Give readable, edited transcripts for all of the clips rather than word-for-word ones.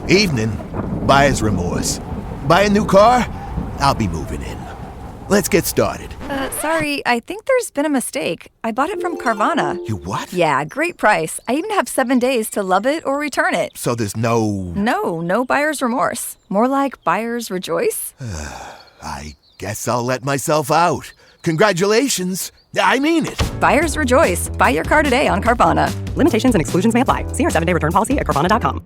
Evening. Buyer's remorse. Buy a new car? I'll be moving in. Let's get started. Sorry, I think there's been a mistake. I bought it from Carvana. You what? Yeah, great price. I even have 7 days to love it or return it. So there's no... No buyer's remorse. More like buyer's rejoice. I guess I'll let myself out. Congratulations. I mean it. Buyer's rejoice. Buy your car today on Carvana. Limitations and exclusions may apply. See our 7-day return policy at Carvana.com.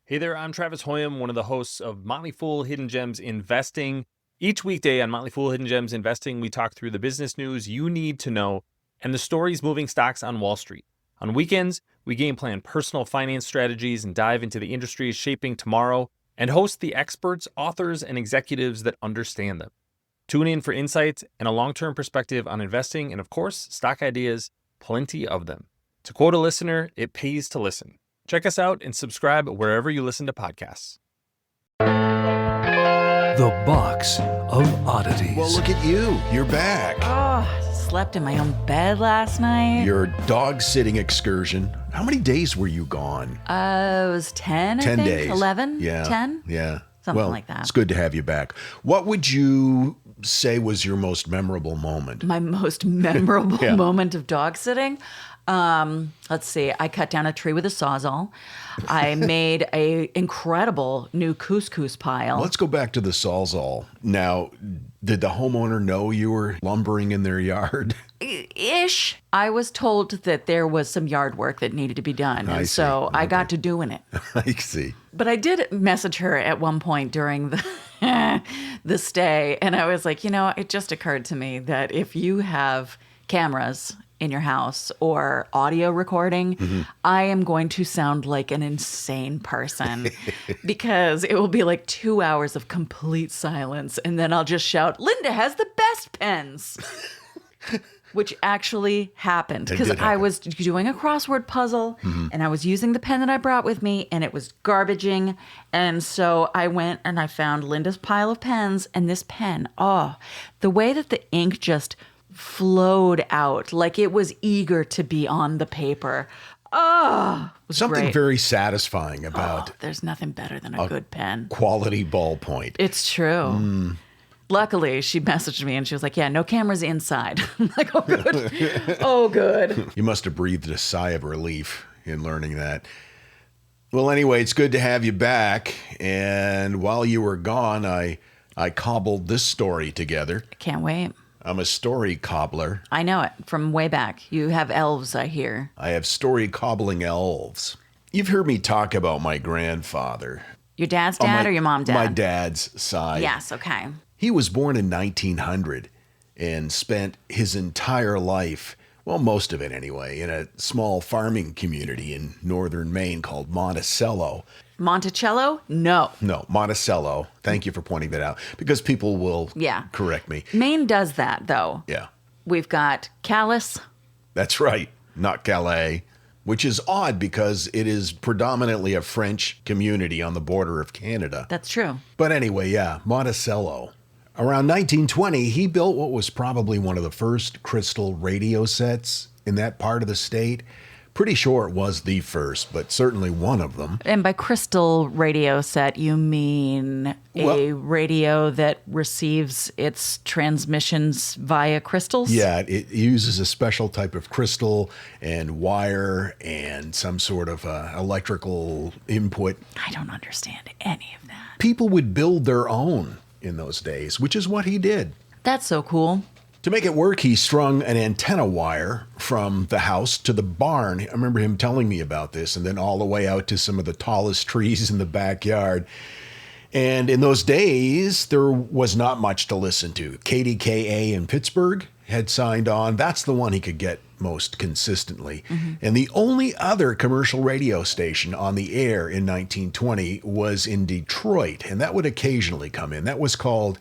Hey there, I'm Travis Hoyam, one of the hosts of Motley Fool Hidden Gems Investing. Each weekday on Motley Fool Hidden Gems Investing, we talk through the business news you need to know and the stories moving stocks on Wall Street. On weekends, we game plan personal finance strategies and dive into the industries shaping tomorrow and host the experts, authors, and executives that understand them. Tune in for insights and a long-term perspective on investing and, of course, stock ideas, plenty of them. To quote a listener, it pays to listen. Check us out and subscribe wherever you listen to podcasts. The Box of Oddities. Well, look at you. You're back. Oh, slept in my own bed last night. Your dog-sitting excursion. How many days were you gone? It was 10, 10 I think. days. 11? Yeah. 10? Yeah. Something like that. It's good to have you back. What would you say was your most memorable moment? My most memorable Yeah. moment of dog sitting? Let's see. I cut down a tree with a Sawzall. I made a incredible new couscous pile. Let's go back to the Sawzall. Now, did the homeowner know you were lumbering in their yard? Ish. I was told that there was some yard work that needed to be done. I And see. so I got to doing it. I see. But I did message her at one point during the stay. And I was like, it just occurred to me that if you have cameras in your house or audio recording, I am going to sound like an insane person because it will be like 2 hours of complete silence. And then I'll just shout, Linda has the best pens. Which actually happened because I was doing a crossword puzzle and I was using the pen that I brought with me and it was garbaging. And so I went and I found Linda's pile of pens and this pen, the way that the ink just flowed out, like it was eager to be on the paper. It was Something great. very satisfying about There's nothing better than a good pen. quality ballpoint. It's true. Luckily, she messaged me and she was like, yeah, no cameras inside. I'm like, oh, good. Oh, good. You must have breathed a sigh of relief in learning that. Well, anyway, it's good to have you back. And while you were gone, I cobbled this story together. Can't wait. I'm a story cobbler. I know it from way back. You have elves, I hear. I have story cobbling elves. You've heard me talk about my grandfather. Your dad's dad or your mom dad? My dad's side. Yes, okay. He was born in 1900 and spent his entire life, well, most of it anyway, in a small farming community in northern Maine called Monticello. Monticello? No. No, Monticello. Thank you for pointing that out because people will correct me. Maine does that, though. Yeah, We've got Calais. that's right. Not Calais, which is odd because it is predominantly a French community on the border of Canada. That's true. But anyway, yeah, Monticello. Around 1920, he built what was probably one of the first crystal radio sets in that part of the state. Pretty sure it was the first, but certainly one of them. And by crystal radio set, you mean a radio that receives its transmissions via crystals? Yeah, it uses a special type of crystal and wire and some sort of electrical input. I don't understand any of that. People would build their own in those days, which is what he did. That's so cool. To make it work, he strung an antenna wire from the house to the barn. I remember him telling me about this, and then all the way out to some of the tallest trees in the backyard. And in those days, there was not much to listen to. KDKA in Pittsburgh had signed on. That's the one he could get most consistently. And the only other commercial radio station on the air in 1920 was in Detroit, and that would occasionally come in. That was called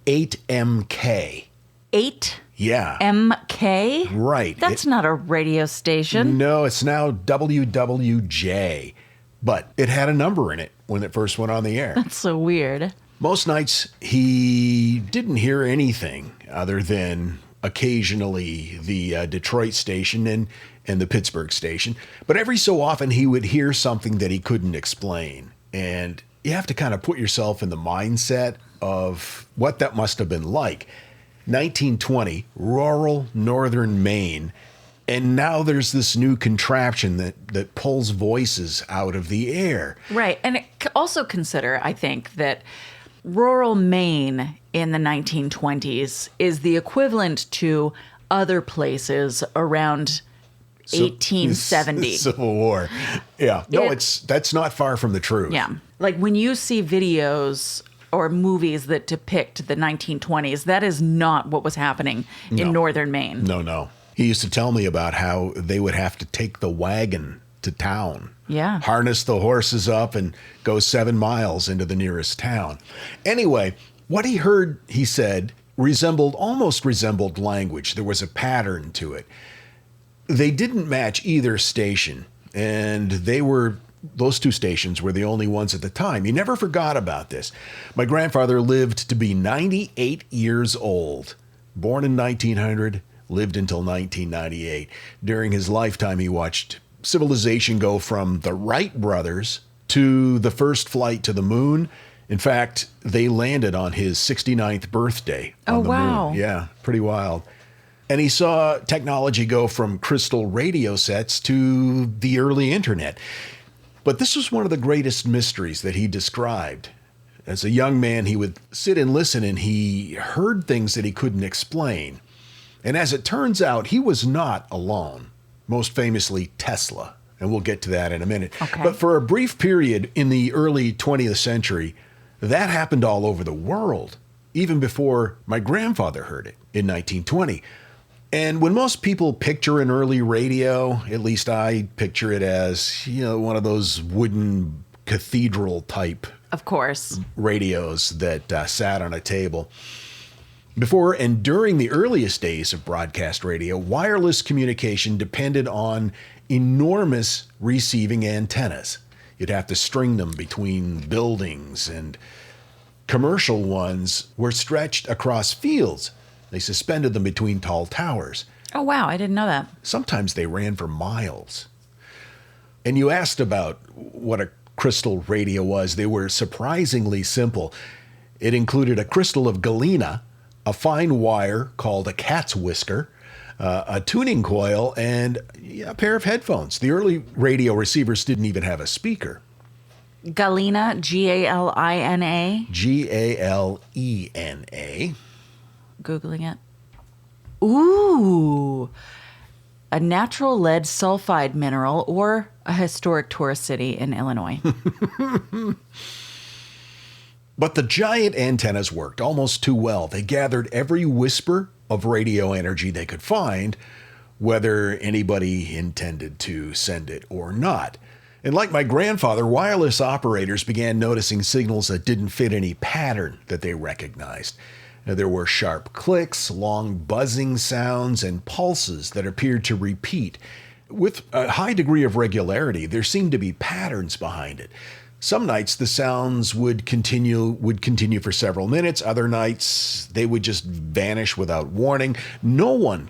8MK. 8 Yeah. MK? Right. That's not a radio station. No, it's now WWJ. But it had a number in it when it first went on the air. That's so weird. Most nights, he didn't hear anything other than occasionally the Detroit station and and the Pittsburgh station. But every so often he would hear something that he couldn't explain. And you have to kind of put yourself in the mindset of what that must have been like. 1920, rural northern Maine. And now there's this new contraption that pulls voices out of the air. Right. And also consider, I think, that rural Maine in the 1920s is the equivalent to other places around 1870. Civil War. Yeah. No, that's not far from the truth. Yeah. Like when you see videos or movies that depict the 1920s, that is not what was happening in northern Maine. No. He used to tell me about how they would have to take the wagon to town. Yeah. Harness the horses up and go 7 miles into the nearest town. Anyway, what he heard, he said, almost resembled language. There was a pattern to it. They didn't match either station, and those two stations were the only ones at the time. He never forgot about this. My grandfather lived to be 98 years old. Born in 1900, lived until 1998. During his lifetime, he watched civilization go from the Wright brothers to the first flight to the moon. In fact, they landed on his 69th birthday on the moon. Yeah, pretty wild. And he saw technology go from crystal radio sets to the early internet. But this was one of the greatest mysteries that he described. As a young man, he would sit and listen, and he heard things that he couldn't explain. And as it turns out, he was not alone. Most famously, Tesla. And we'll get to that in a minute. Okay. But for a brief period in the early 20th century, that happened all over the world, even before my grandfather heard it in 1920. And when most people picture an early radio, at least I picture it as, one of those wooden cathedral type Of course. radios that sat on a table. Before and during the earliest days of broadcast radio, wireless communication depended on enormous receiving antennas. You'd have to string them between buildings, and commercial ones were stretched across fields. They suspended them between tall towers. Oh, wow. I didn't know that. Sometimes they ran for miles. And you asked about what a crystal radio was. They were surprisingly simple. It included a crystal of galena, a fine wire called a cat's whisker, a tuning coil, and a pair of headphones. The early radio receivers didn't even have a speaker. Galena, Galina. Galena. Googling it. Ooh. A natural lead sulfide mineral or a historic tourist city in Illinois. But the giant antennas worked almost too well. They gathered every whisper of radio energy they could find, whether anybody intended to send it or not. And like my grandfather, wireless operators began noticing signals that didn't fit any pattern that they recognized. Now, there were sharp clicks, long buzzing sounds, and pulses that appeared to repeat. With a high degree of regularity, there seemed to be patterns behind it. Some nights the sounds would continue for several minutes. Other nights they would just vanish without warning. No one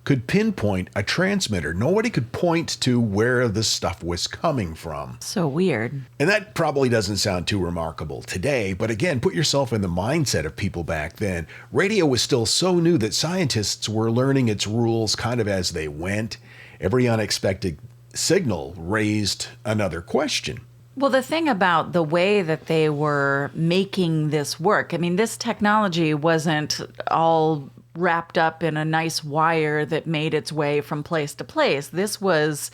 could pinpoint a transmitter. Nobody could point to where the stuff was coming from. So weird. And that probably doesn't sound too remarkable today, but again, put yourself in the mindset of people back then. Radio was still so new that scientists were learning its rules kind of as they went. Every unexpected signal raised another question. Well, the thing about the way that they were making this work, I mean, this technology wasn't all wrapped up in a nice wire that made its way from place to place. This was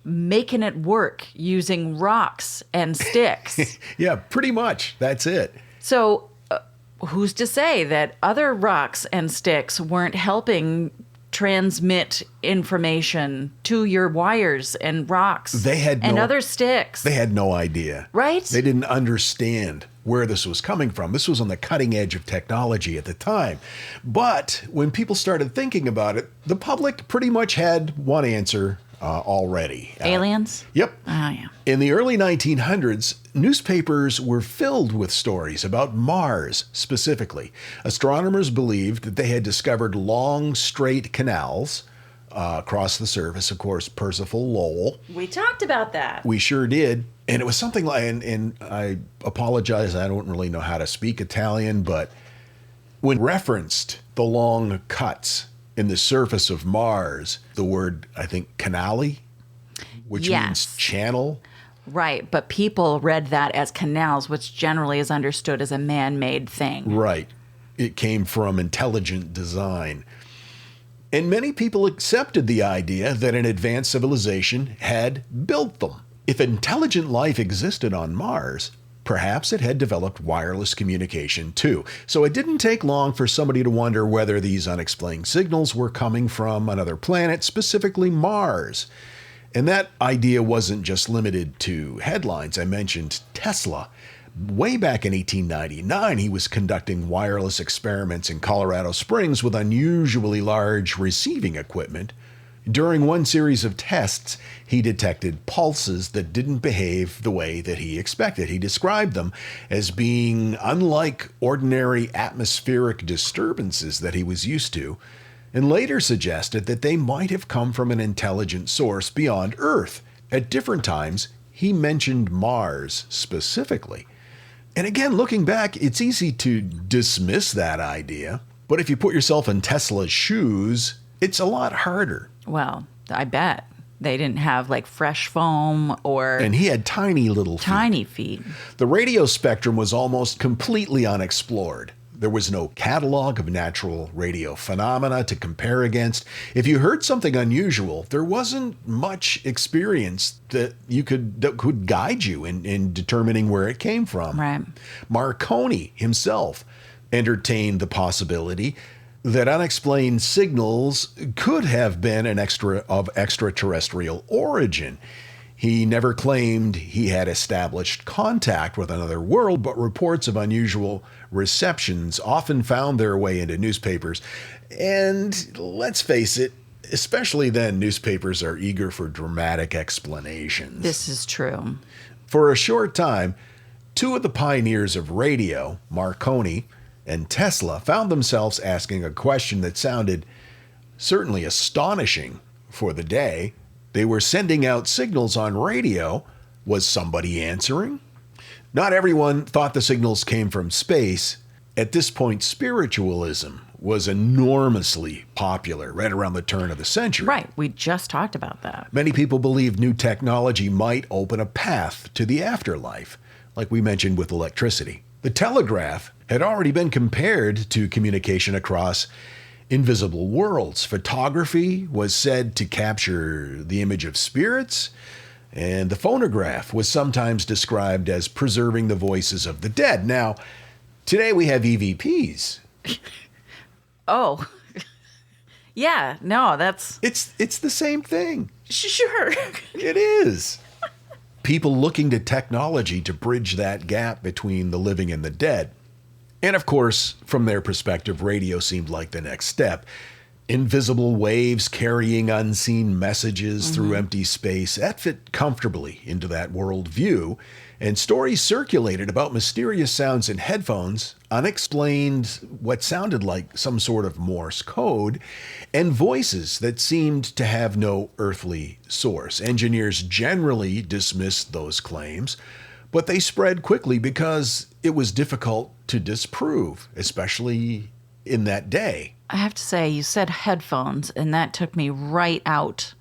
making it work using rocks and sticks. Yeah, pretty much. That's it. So who's to say that other rocks and sticks weren't helping transmit information to your wires and rocks and other sticks? They had no idea. Right? They didn't understand where this was coming from. This was on the cutting edge of technology at the time. But when people started thinking about it, the public pretty much had one answer already. Aliens? Yep. Oh, yeah. In the early 1900s, newspapers were filled with stories about Mars specifically. Astronomers believed that they had discovered long, straight canals across the surface. Of course, Percival Lowell. We talked about that. We sure did. And it was something like, and I apologize, I don't really know how to speak Italian, but when referenced the long cuts in the surface of Mars, the word, I think, canali, which means channel. Right, but people read that as canals, which generally is understood as a man-made thing. Right. It came from intelligent design. And many people accepted the idea that an advanced civilization had built them. If intelligent life existed on Mars, perhaps it had developed wireless communication too. So it didn't take long for somebody to wonder whether these unexplained signals were coming from another planet, specifically Mars. And that idea wasn't just limited to headlines. I mentioned Tesla. Way back in 1899, he was conducting wireless experiments in Colorado Springs with unusually large receiving equipment. During one series of tests, he detected pulses that didn't behave the way that he expected. He described them as being unlike ordinary atmospheric disturbances that he was used to, and later suggested that they might have come from an intelligent source beyond Earth. At different times, he mentioned Mars specifically. And again, looking back, it's easy to dismiss that idea, but if you put yourself in Tesla's shoes, it's a lot harder. Well, I bet. They didn't have like fresh foam or... And he had tiny little feet. Tiny feet. The radio spectrum was almost completely unexplored. There was no catalog of natural radio phenomena to compare against. If you heard something unusual, there wasn't much experience that could guide you in determining where it came from. Right. Marconi himself entertained the possibility that unexplained signals could have been of extraterrestrial origin. He never claimed he had established contact with another world, but reports of unusual receptions often found their way into newspapers. And let's face it, especially then, newspapers are eager for dramatic explanations. This is true. For a short time, two of the pioneers of radio, Marconi and Tesla, found themselves asking a question that sounded certainly astonishing for the day. They were sending out signals on radio. Was somebody answering? Not everyone thought the signals came from space. At this point, spiritualism was enormously popular right around the turn of the century. Right. We just talked about that. Many people believed new technology might open a path to the afterlife, like we mentioned with electricity. The telegraph had already been compared to communication across invisible worlds. Photography was said to capture the image of spirits, and the phonograph was sometimes described as preserving the voices of the dead. Now, today we have EVPs. Oh, yeah, no, that's... It's the same thing. Sure. It is. People looking to technology to bridge that gap between the living and the dead. And of course, from their perspective, radio seemed like the next step. Invisible waves carrying unseen messages through empty space, that fit comfortably into that worldview. And stories circulated about mysterious sounds in headphones, unexplained what sounded like some sort of Morse code, and voices that seemed to have no earthly source. Engineers generally dismissed those claims, but they spread quickly because it was difficult to disprove, especially in that day. I have to say, you said headphones, and that took me right out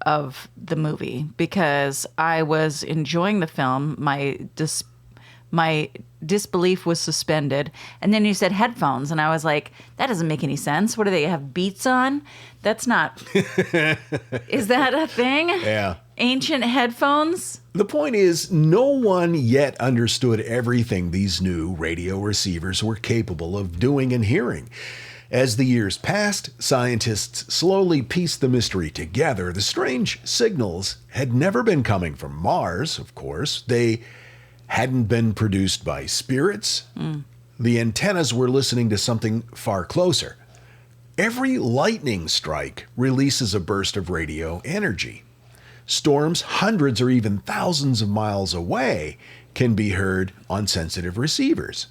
of the movie because I was enjoying the film. My disbelief was suspended. And then you said headphones, and I was like, that doesn't make any sense. What do they have, Beats on? That's not... Is that a thing? Yeah. Ancient headphones? The point is, no one yet understood everything these new radio receivers were capable of doing and hearing. As the years passed, scientists slowly pieced the mystery together. The strange signals had never been coming from Mars, of course. They hadn't been produced by spirits. The antennas were listening to something far closer. Every lightning strike releases a burst of radio energy. Storms hundreds or even thousands of miles away can be heard on sensitive receivers.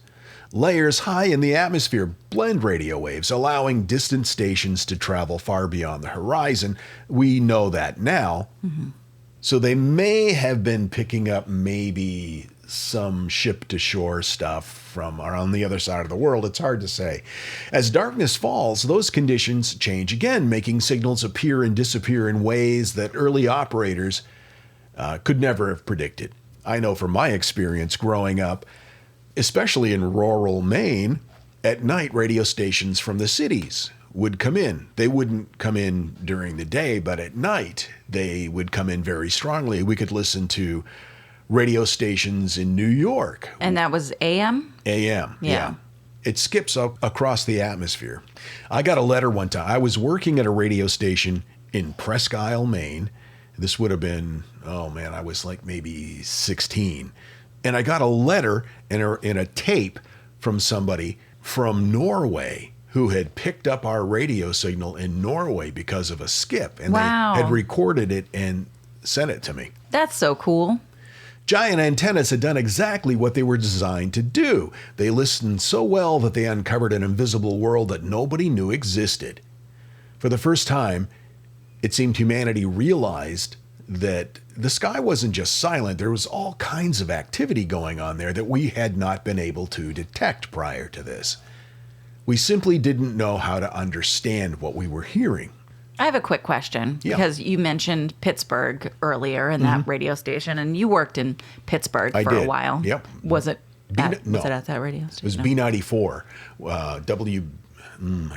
Layers high in the atmosphere blend radio waves, allowing distant stations to travel far beyond the horizon. We know that now. Mm-hmm. So they may have been picking up maybe some ship-to-shore stuff from on the other side of the world. It's hard to say. As darkness falls, those conditions change again, making signals appear and disappear in ways that early operators could never have predicted. I know from my experience growing up, especially in rural Maine, at night radio stations from the cities would come in. They wouldn't come in during the day, but at night they would come in very strongly. We could listen to radio stations in New York. And that was AM? AM, yeah. It skips across the atmosphere. I got a letter one time. I was working at a radio station in Presque Isle, Maine. This would have been, I was like maybe 16. And I got a letter in a tape from somebody from Norway who had picked up our radio signal in Norway because of a skip. And wow. They had recorded it and sent it to me. That's so cool. Giant antennas had done exactly what they were designed to do. They listened so well that they uncovered an invisible world that nobody knew existed. For the first time, it seemed humanity realized that the sky wasn't just silent. There was all kinds of activity going on there that we had not been able to detect prior to this. We simply didn't know how to understand what we were hearing. I have a quick question because you mentioned Pittsburgh earlier in that radio station, and you worked in Pittsburgh for a while. Yep. Was it at that radio station? It was B94. I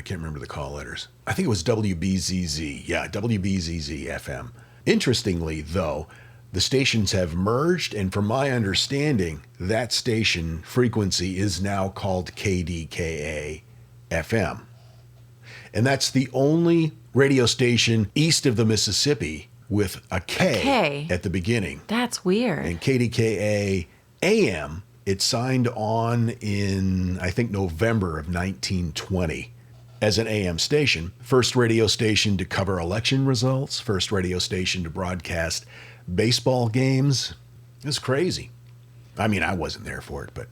can't remember the call letters. I think it was WBZZ. Yeah, WBZZ FM. Interestingly, though, the stations have merged, and from my understanding, that station frequency is now called KDKA FM. And that's the only radio station east of the Mississippi with a K at the beginning. That's weird. And KDKA AM, it signed on in, I think, November of 1920 as an AM station. First radio station to cover election results, first radio station to broadcast baseball games. It was crazy. I mean, I wasn't there for it, but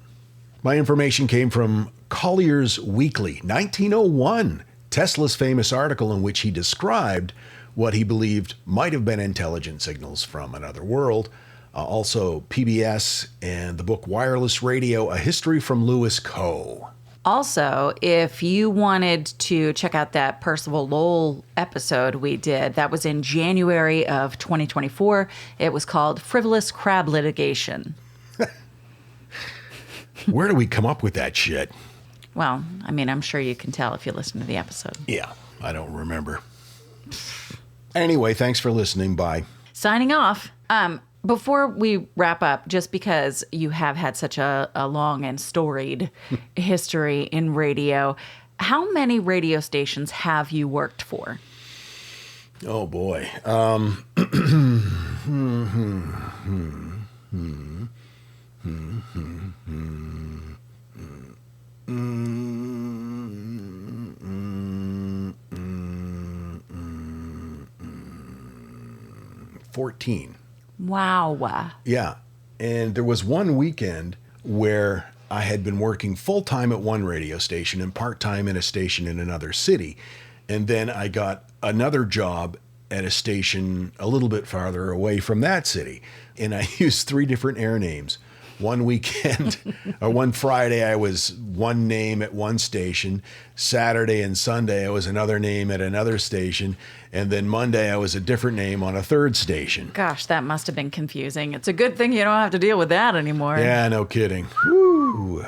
my information came from Collier's Weekly, 1901. Tesla's famous article in which he described what he believed might have been intelligent signals from another world. Also PBS and the book Wireless Radio, A History from Lewis Coe. Also, if you wanted to check out that Percival Lowell episode we did, that was in January of 2024. It was called Frivolous Crab Litigation. Where do we come up with that shit? Well, I mean, I'm sure you can tell if you listen to the episode. Yeah, I don't remember. Anyway, thanks for listening. Bye. Signing off. Before we wrap up, just because you have had such a long and storied history in radio, how many radio stations have you worked for? Oh, boy. 14. Wow. Yeah. And there was one weekend where I had been working full-time at one radio station and part-time in a station in another city. And then I got another job at a station a little bit farther away from that city. And I used 3 different air names. One weekend, or one Friday, I was one name at one station. Saturday and Sunday, I was another name at another station. And then Monday, I was a different name on a third station. Gosh, that must have been confusing. It's a good thing you don't have to deal with that anymore. Yeah, no kidding. Woo.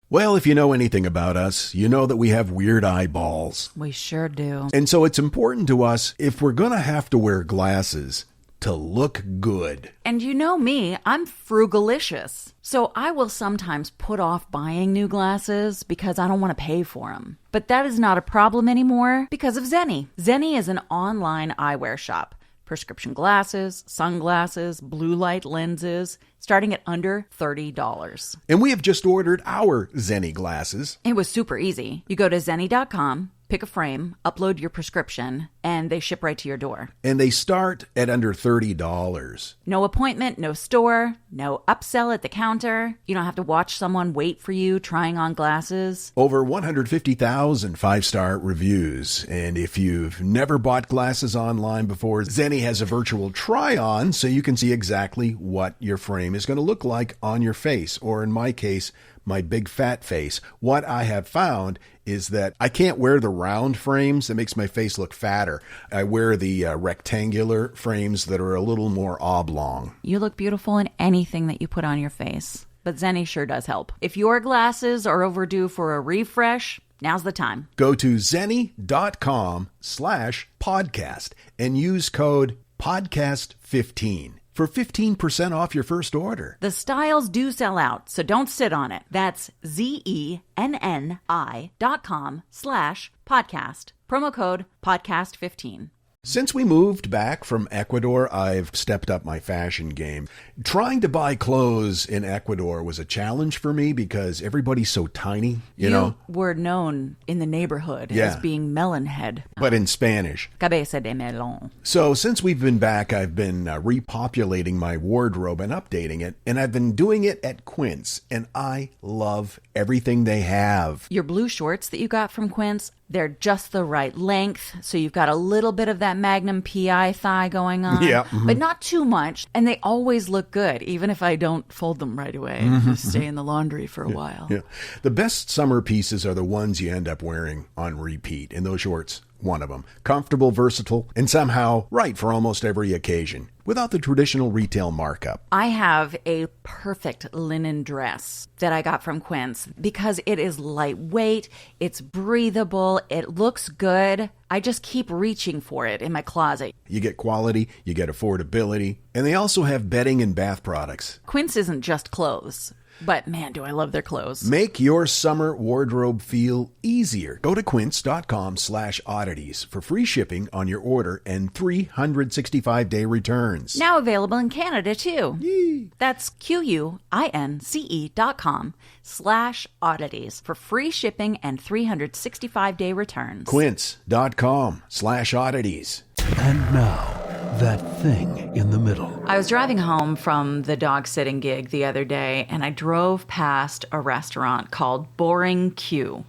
Well, if you know anything about us, you know that we have weird eyeballs. We sure do. And so it's important to us, if we're going to have to wear glasses, to look good. And you know me, I'm frugalicious. So I will sometimes put off buying new glasses because I don't want to pay for them. But that is not a problem anymore because of Zenni. Zenni is an online eyewear shop. Prescription glasses, sunglasses, blue light lenses, starting at under $30. And we have just ordered our Zenni glasses. It was super easy. You go to Zenni.com, pick a frame, upload your prescription, and they ship right to your door. And they start at under $30. No appointment, no store, no upsell at the counter. You don't have to watch someone wait for you trying on glasses. Over 150,000 five-star reviews. And if you've never bought glasses online before, Zenni has a virtual try-on so you can see exactly what your frame is going to look like on your face, or in my case, my big fat face. What I have found is that I can't wear the round frames. That makes my face look fatter. I wear the rectangular frames that are a little more oblong. You look beautiful in anything that you put on your face, but Zenni sure does help. If your glasses are overdue for a refresh, now's the time. Go to zenni.com/podcast and use code podcast15 for 15% off your first order. The styles do sell out, so don't sit on it. That's zenni.com/podcast. Promo code podcast15. Since we moved back from Ecuador, I've stepped up my fashion game. Trying to buy clothes in Ecuador was a challenge for me because everybody's so tiny, you know? Were known in the neighborhood as being melon head. But in Spanish. Cabeza de melón. So since we've been back, I've been repopulating my wardrobe and updating it, and I've been doing it at Quince, and I love everything they have. Your blue shorts that you got from Quince, they're just the right length, so you've got a little bit of that Magnum PI thigh going on, but not too much, and they always look good, even if I don't fold them right away. Just stay in the laundry for a while. Yeah. The best summer pieces are the ones you end up wearing on repeat, and those shorts, one of them. Comfortable, versatile, and somehow right for almost every occasion, without the traditional retail markup. I have a perfect linen dress that I got from Quince because it is lightweight, it's breathable, it looks good. I just keep reaching for it in my closet. You get quality, you get affordability, and they also have bedding and bath products. Quince isn't just clothes. But man, do I love their clothes. Make your summer wardrobe feel easier. Go to quince.com/oddities for free shipping on your order and 365-day returns. Now available in Canada too. Yee. That's QUINCE.com/oddities for free shipping and 365-day returns. Quince.com/oddities. And now, that thing in the middle. I was driving home from the dog sitting gig the other day, and I drove past a restaurant called Boring Q.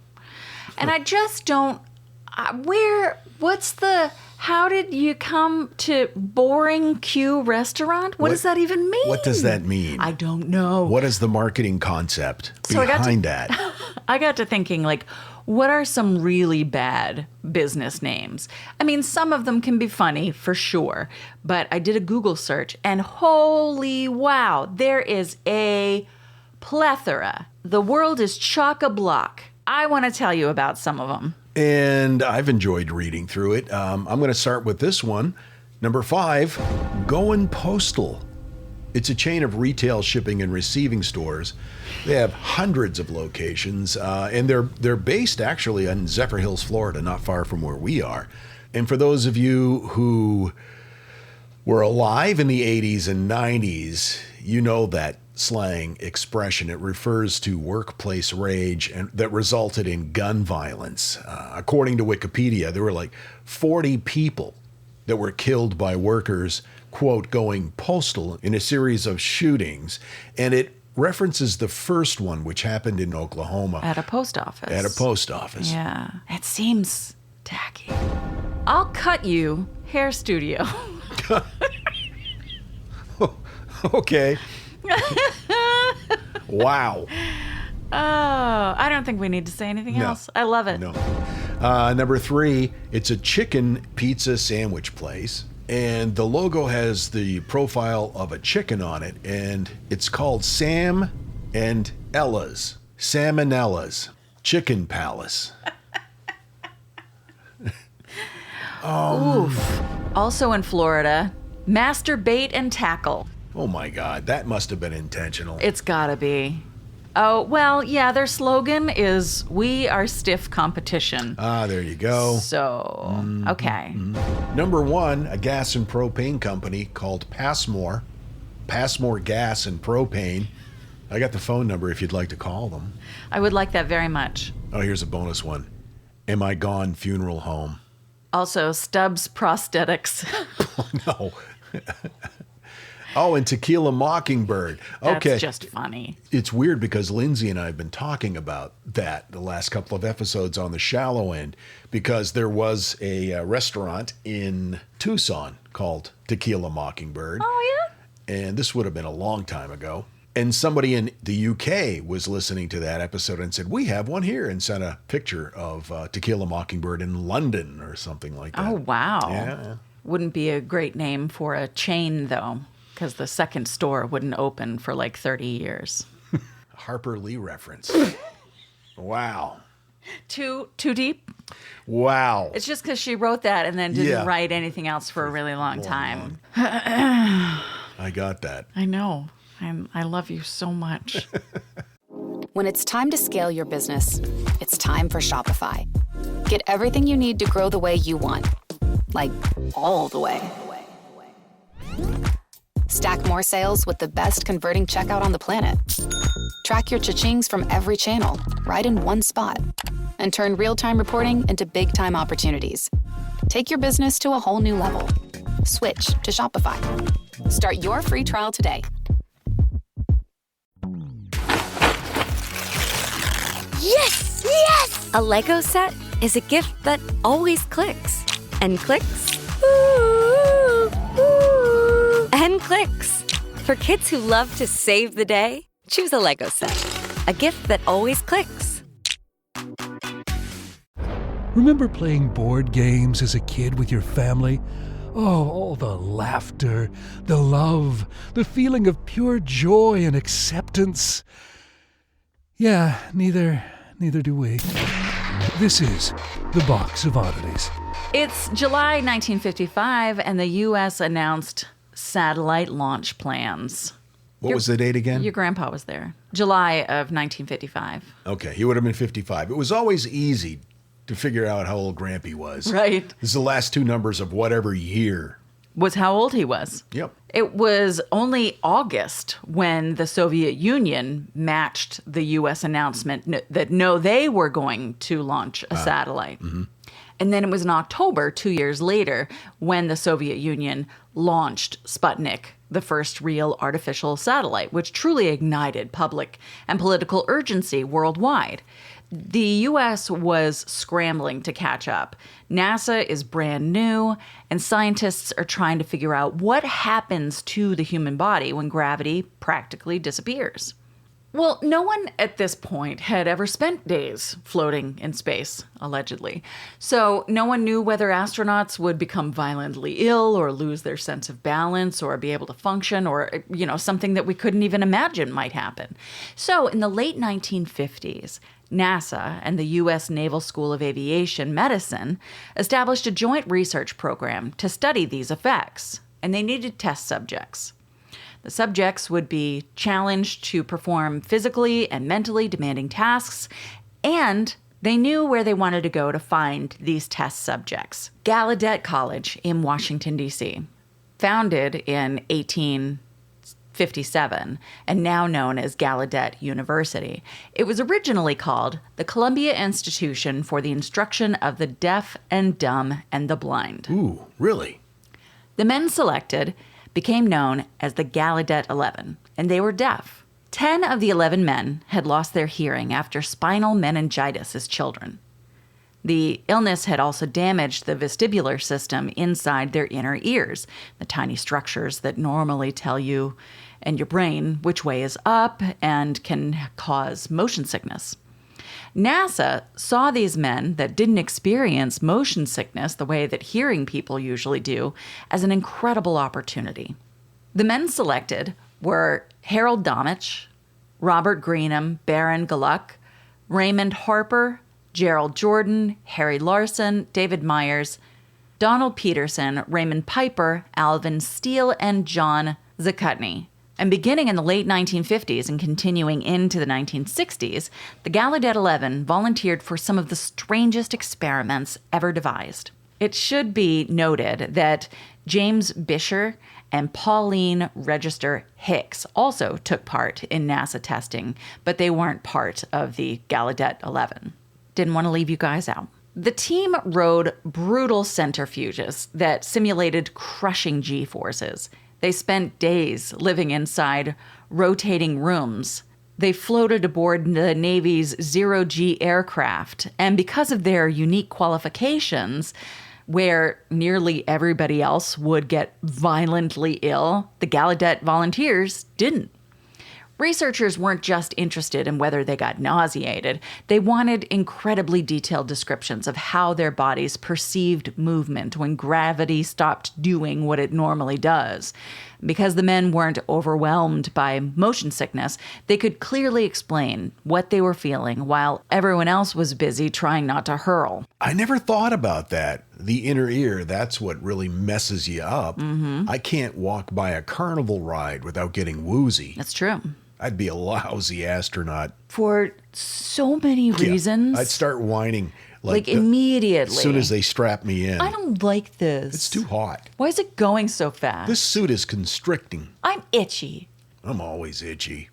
And I just don't, how did you come to Boring Q restaurant? What does that even mean? What does that mean? I don't know. What is the marketing concept behind that? I got to thinking, like, what are some really bad business names? I mean, some of them can be funny, for sure. But I did a Google search, and holy wow, there is a plethora. The world is chock-a-block. I want to tell you about some of them. And I've enjoyed reading through it. I'm going to start with this one. Number 5, Going Postal. It's a chain of retail shipping and receiving stores. They have hundreds of locations, and they're based actually in Zephyrhills, Florida, not far from where we are. And for those of you who were alive in the 80s and 90s, you know that slang expression. It refers to workplace rage and that resulted in gun violence. According to Wikipedia, there were like 40 people that were killed by workers, quote, going postal in a series of shootings. And it references the first one, which happened in Oklahoma. At a post office. At a post office. Yeah. It seems tacky. I'll cut you, hair studio. Okay. Wow. Oh, I don't think we need to say anything else. I love it. No. Number 3, it's a chicken pizza sandwich place. And the logo has the profile of a chicken on it. And it's called Sam and Ella's. Sam and Ella's Chicken Palace. Oof. Also in Florida, Masturbate and Tackle. Oh my God, that must have been intentional. It's gotta be. Oh, well, yeah, their slogan is, "We are stiff competition." Ah, there you go. So, okay. Number 1, a gas and propane company called Passmore. Passmore Gas and Propane. I got the phone number if you'd like to call them. I would like that very much. Oh, here's a bonus one. Am I Gone Funeral Home. Also, Stubbs Prosthetics. No. Oh, and Tequila Mockingbird. Okay. That's just funny. It's weird because Lindsay and I have been talking about that the last couple of episodes on the shallow end, because there was a restaurant in Tucson called Tequila Mockingbird. Oh, yeah? And this would have been a long time ago. And somebody in the UK was listening to that episode and said, we have one here, and sent a picture of Tequila Mockingbird in London or something like that. Oh, wow. Yeah. Wouldn't be a great name for a chain, though, because the second store wouldn't open for like 30 years. Harper Lee reference. Wow. Too deep? Wow. It's just because she wrote that and then didn't Yeah. write anything else for a really long time. I got that. I know. I love you so much. When it's time to scale your business, it's time for Shopify. Get everything you need to grow the way you want. Like, all the way. Stack more sales with the best converting checkout on the planet. Track your cha-chings from every channel, right in one spot. And turn real-time reporting into big-time opportunities. Take your business to a whole new level. Switch to Shopify. Start your free trial today. Yes! Yes! A Lego set is a gift that always clicks. And clicks. Ooh, ooh, and clicks. For kids who love to save the day, choose a Lego set. A gift that always clicks. Remember playing board games as a kid with your family? Oh, all the laughter, the love, the feeling of pure joy and acceptance. Yeah, neither do we. This is The Box of Oddities. It's July 1955, and the U.S. announced satellite launch plans. What was the date again? Your grandpa was there. July of 1955. Okay, he would have been 55. It was always easy to figure out how old Grampy was. Right. This is the last two numbers of whatever year. Was how old he was. Yep. It was only August when the Soviet Union matched the U.S. announcement that they were going to launch a satellite. Mm-hmm. And then it was in October, 2 years later, when the Soviet Union launched Sputnik, the first real artificial satellite, which truly ignited public and political urgency worldwide. The U.S. was scrambling to catch up. NASA is brand new, and scientists are trying to figure out what happens to the human body when gravity practically disappears. Well, no one at this point had ever spent days floating in space, allegedly. So no one knew whether astronauts would become violently ill or lose their sense of balance or be able to function or, something that we couldn't even imagine might happen. So in the late 1950s, NASA and the U.S. Naval School of Aviation Medicine established a joint research program to study these effects, and they needed test subjects. The subjects would be challenged to perform physically and mentally demanding tasks, and they knew where they wanted to go to find these test subjects. Gallaudet College in Washington, D.C., founded in 1857 and now known as Gallaudet University. It was originally called the Columbia Institution for the Instruction of the Deaf and Dumb and the Blind. Ooh, really? The men selected became known as the Gallaudet 11, and they were deaf. 10 of the 11 men had lost their hearing after spinal meningitis as children. The illness had also damaged the vestibular system inside their inner ears, the tiny structures that normally tell you and your brain which way is up and can cause motion sickness. NASA saw these men that didn't experience motion sickness the way that hearing people usually do as an incredible opportunity. The men selected were Harold Domich, Robert Greenham, Baron Gluck, Raymond Harper, Gerald Jordan, Harry Larson, David Myers, Donald Peterson, Raymond Piper, Alvin Steele, and John Zakutny. And beginning in the late 1950s and continuing into the 1960s, the Gallaudet 11 volunteered for some of the strangest experiments ever devised. It should be noted that James Bisher and Pauline Register Hicks also took part in NASA testing, but they weren't part of the Gallaudet 11. Didn't want to leave you guys out. The team rode brutal centrifuges that simulated crushing G-forces. They spent days living inside rotating rooms. They floated aboard the Navy's zero-G aircraft, and because of their unique qualifications, where nearly everybody else would get violently ill, the Gallaudet volunteers didn't. Researchers weren't just interested in whether they got nauseated. They wanted incredibly detailed descriptions of how their bodies perceived movement when gravity stopped doing what it normally does. Because the men weren't overwhelmed by motion sickness, they could clearly explain what they were feeling while everyone else was busy trying not to hurl. I never thought about that. The inner ear, that's what really messes you up. I can't walk by a carnival ride without getting woozy. That's true. I'd be a lousy astronaut. For so many reasons. I'd start whining. Like immediately. As soon as they strap me in. I don't like this. It's too hot. Why is it going so fast? This suit is constricting. I'm itchy. I'm always itchy.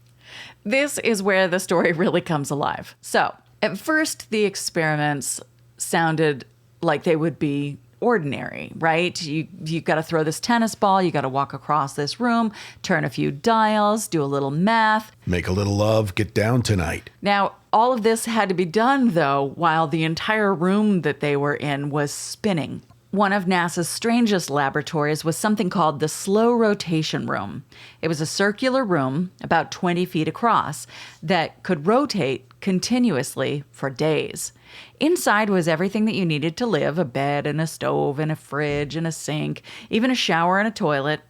This is where the story really comes alive. So, at first, the experiments sounded like they would be ordinary, right? You got to throw this tennis ball, you got to walk across this room, turn a few dials, do a little math. Make a little love, get down tonight. Now, all of this had to be done, though, while the entire room that they were in was spinning. One of NASA's strangest laboratories was something called the Slow Rotation Room. It was a circular room, about 20 feet across, that could rotate continuously for days. Inside was everything that you needed to live: a bed and a stove and a fridge and a sink, even a shower and a toilet.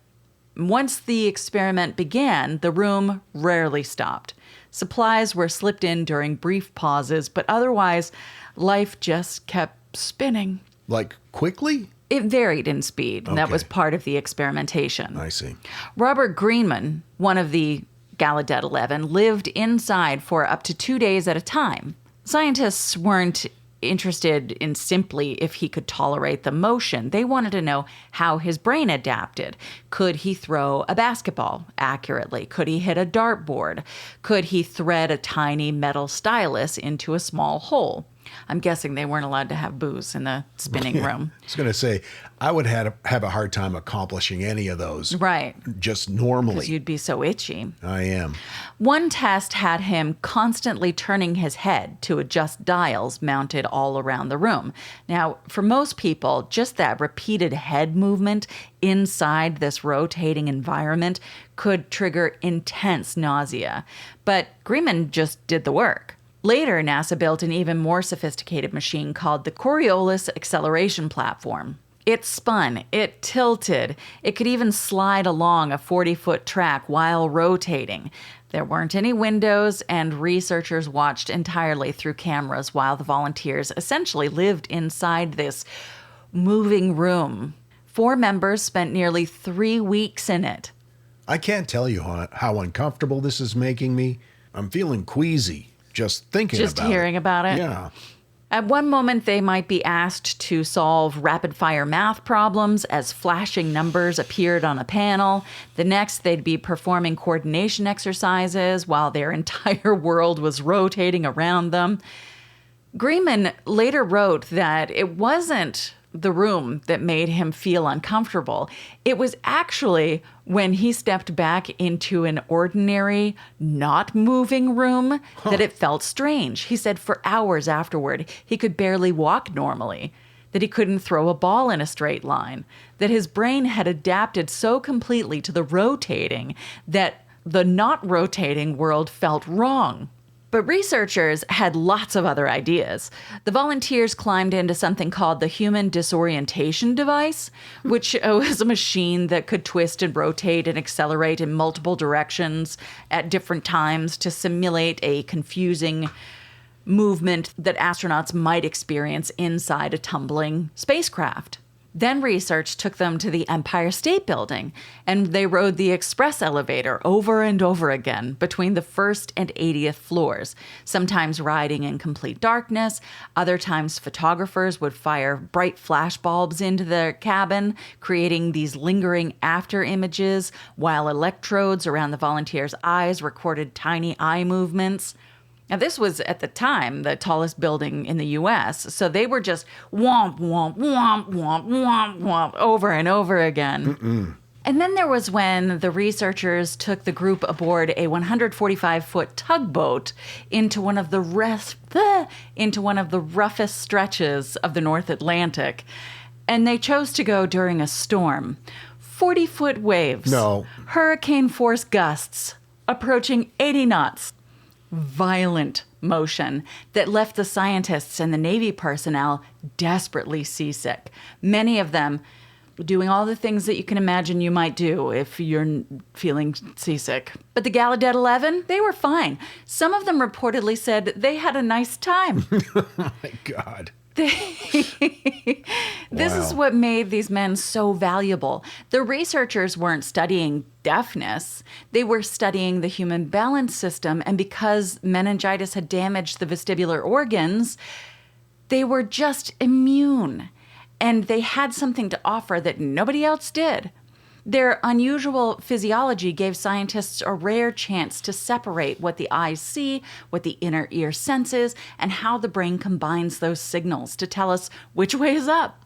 Once the experiment began, the room rarely stopped. Supplies were slipped in during brief pauses, but otherwise, life just kept spinning. Like quickly? It varied in speed, and that was part of the experimentation. I see. Robert Greenman, one of the Gallaudet 11, lived inside for up to 2 days at a time. Scientists weren't interested in simply if he could tolerate the motion. They wanted to know how his brain adapted. Could he throw a basketball accurately? Could he hit a dartboard? Could he thread a tiny metal stylus into a small hole? I'm guessing they weren't allowed to have booze in the spinning room. I was going to say, I would have a hard time accomplishing any of those. Right. Just normally. Because you'd be so itchy. I am. One test had him constantly turning his head to adjust dials mounted all around the room. Now, for most people, just that repeated head movement inside this rotating environment could trigger intense nausea. But Greenman just did the work. Later, NASA built an even more sophisticated machine called the Coriolis Acceleration Platform. It spun, it tilted, it could even slide along a 40-foot track while rotating. There weren't any windows, and researchers watched entirely through cameras while the volunteers essentially lived inside this moving room. 4 members spent nearly 3 weeks in it. I can't tell you how uncomfortable this is making me. I'm feeling queasy. Just thinking about it. Just hearing about it? Yeah. At one moment, they might be asked to solve rapid-fire math problems as flashing numbers appeared on a panel. The next, they'd be performing coordination exercises while their entire world was rotating around them. Greenman later wrote that it wasn't the room that made him feel uncomfortable. It was actually when he stepped back into an ordinary, not moving room that it felt strange. He said for hours afterward, he could barely walk normally, that he couldn't throw a ball in a straight line, that his brain had adapted so completely to the rotating that the not rotating world felt wrong. But researchers had lots of other ideas. The volunteers climbed into something called the Human Disorientation Device, which was a machine that could twist and rotate and accelerate in multiple directions at different times to simulate a confusing movement that astronauts might experience inside a tumbling spacecraft. Then research took them to the Empire State Building, and they rode the express elevator over and over again between the 1st and 80th floors, sometimes riding in complete darkness. Other times photographers would fire bright flash bulbs into the cabin, creating these lingering after images, while electrodes around the volunteers' eyes recorded tiny eye movements. Now, this was, at the time, the tallest building in the U.S., so they were just womp, womp, womp, womp, womp, womp, over and over again. And then there was when the researchers took the group aboard a 145-foot tugboat into one of the roughest stretches of the North Atlantic. And they chose to go during a storm. 40-foot waves. No. Hurricane-force gusts approaching 80 knots. Violent motion that left the scientists and the Navy personnel desperately seasick. Many of them doing all the things that you can imagine you might do if you're feeling seasick. But the Gallaudet 11, they were fine. Some of them reportedly said they had a nice time. Oh my God. This is Wow. what made these men so valuable. The researchers weren't studying deafness. They were studying the human balance system. And because meningitis had damaged the vestibular organs, they were just immune. And they had something to offer that nobody else did. Their unusual physiology gave scientists a rare chance to separate what the eyes see, what the inner ear senses, and how the brain combines those signals to tell us which way is up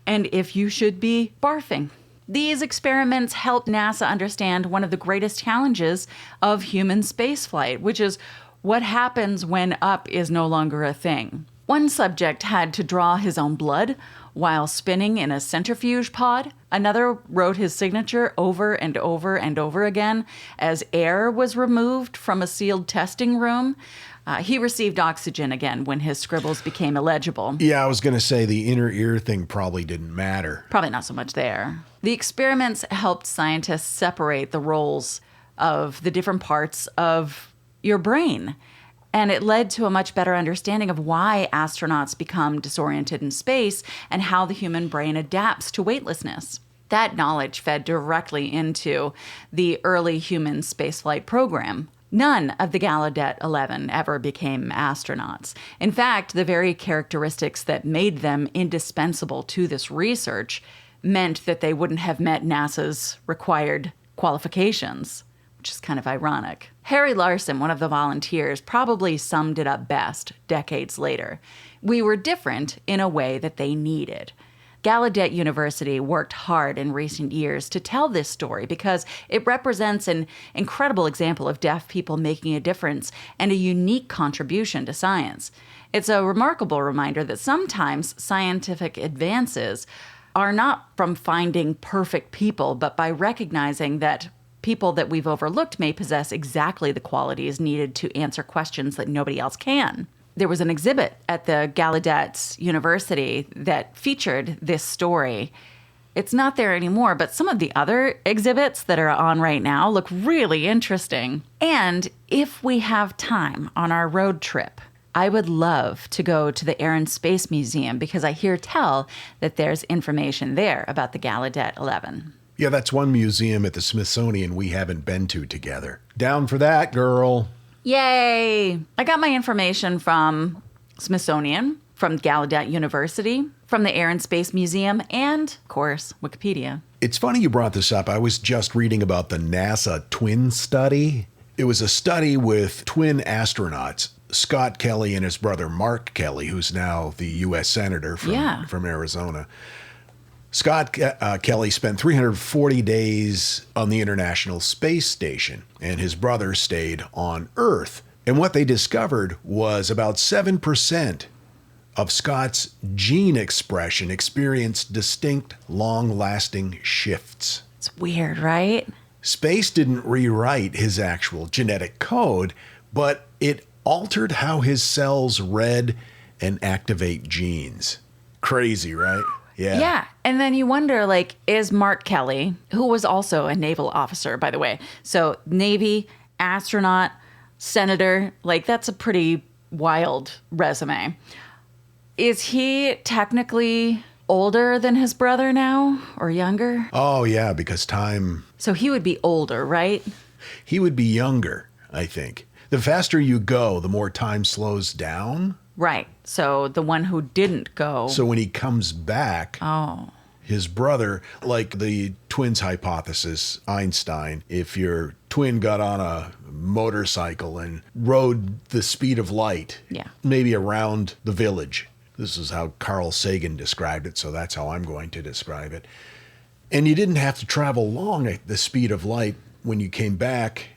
and if you should be barfing. These experiments helped NASA understand one of the greatest challenges of human spaceflight, which is what happens when up is no longer a thing. One subject had to draw his own blood while spinning in a centrifuge pod. Another wrote his signature over and over and over again as air was removed from a sealed testing room. He received oxygen again when his scribbles became illegible. Yeah, I was going to say the inner ear thing probably didn't matter. Probably not so much there. The experiments helped scientists separate the roles of the different parts of your brain. And it led to a much better understanding of why astronauts become disoriented in space and how the human brain adapts to weightlessness. That knowledge fed directly into the early human spaceflight program. None of the Gallaudet 11 ever became astronauts. In fact, the very characteristics that made them indispensable to this research meant that they wouldn't have met NASA's required qualifications, which is kind of ironic. Harry Larson, one of the volunteers, probably summed it up best decades later. We were different in a way that they needed. Gallaudet University worked hard in recent years to tell this story because it represents an incredible example of deaf people making a difference and a unique contribution to science. It's a remarkable reminder that sometimes scientific advances are not from finding perfect people, but by recognizing that people that we've overlooked may possess exactly the qualities needed to answer questions that nobody else can. There was an exhibit at the Gallaudet University that featured this story. It's not there anymore, but some of the other exhibits that are on right now look really interesting. And if we have time on our road trip, I would love to go to the Air and Space Museum because I hear tell that there's information there about the Gallaudet 11. Yeah, that's one museum at the Smithsonian we haven't been to together. Down for that, girl. Yay! I got my information from Smithsonian, from Gallaudet University, from the Air and Space Museum, and, of course, Wikipedia. It's funny you brought this up. I was just reading about the NASA twin study. It was a study with twin astronauts, Scott Kelly and his brother Mark Kelly, who's now the U.S. Senator from Arizona. Scott Kelly spent 340 days on the International Space Station, and his brother stayed on Earth. And what they discovered was about 7% of Scott's gene expression experienced distinct, long-lasting shifts. It's weird, right? Space didn't rewrite his actual genetic code, but it altered how his cells read and activate genes. Crazy, right? Yeah. And then you wonder, like, is Mark Kelly, who was also a naval officer, by the way, so Navy, astronaut, senator, like, that's a pretty wild resume. Is he technically older than his brother now or younger? Oh, yeah, because time... So he would be older, right? He would be younger, I think. The faster you go, the more time slows down. Right. So the one who didn't go. So when he comes back, his brother, like the twins hypothesis, Einstein, if your twin got on a motorcycle and rode the speed of light. Yeah. Maybe around the village. This is how Carl Sagan described it, so that's how I'm going to describe it. And you didn't have to travel long at the speed of light. When you came back,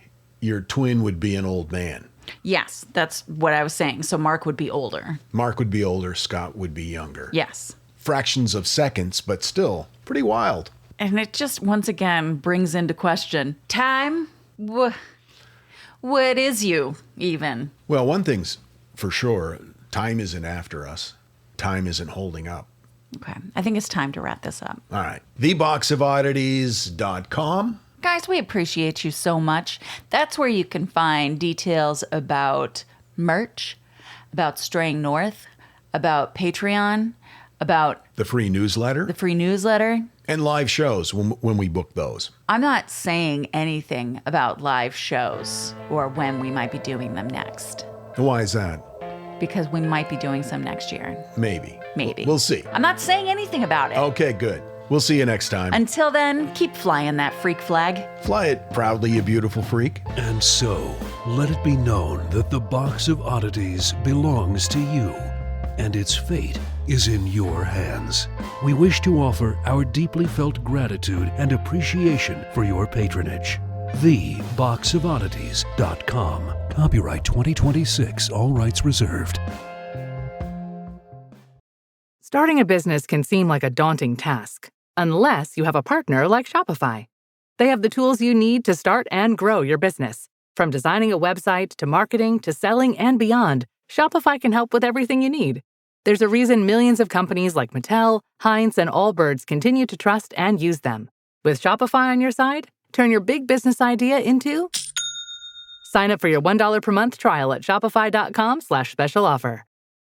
your twin would be an old man. Yes, that's what I was saying. So Mark would be older. Mark would be older, Scott would be younger. Yes. Fractions of seconds, but still pretty wild. And it just once again brings into question time. What is you, even? Well, one thing's for sure, time isn't after us. Time isn't holding up. Okay, I think it's time to wrap this up. All right. theboxofoddities.com. Guys, we appreciate you so much. That's where you can find details about merch, about Straying North, about Patreon, about The free newsletter. the free newsletter. And live shows when we book those. I'm not saying anything about live shows or when we might be doing them next, Why is that? because we might be doing some next year. Maybe. Maybe. We'll see. I'm not saying anything about it. Okay, good. We'll see you next time. Until then, keep flying that freak flag. Fly it proudly, you beautiful freak. And so, let it be known that the Box of Oddities belongs to you, and its fate is in your hands. We wish to offer our deeply felt gratitude and appreciation for your patronage. TheBoxOfOddities.com. Copyright 2026, all rights reserved. Starting a business can seem like a daunting task, unless you have a partner like Shopify. They have the tools you need to start and grow your business. From designing a website to marketing to selling and beyond, Shopify can help with everything you need. There's a reason millions of companies like Mattel, Heinz, and Allbirds continue to trust and use them. With Shopify on your side, turn your big business idea into... Sign up for your $1 per month trial at shopify.com/special offer.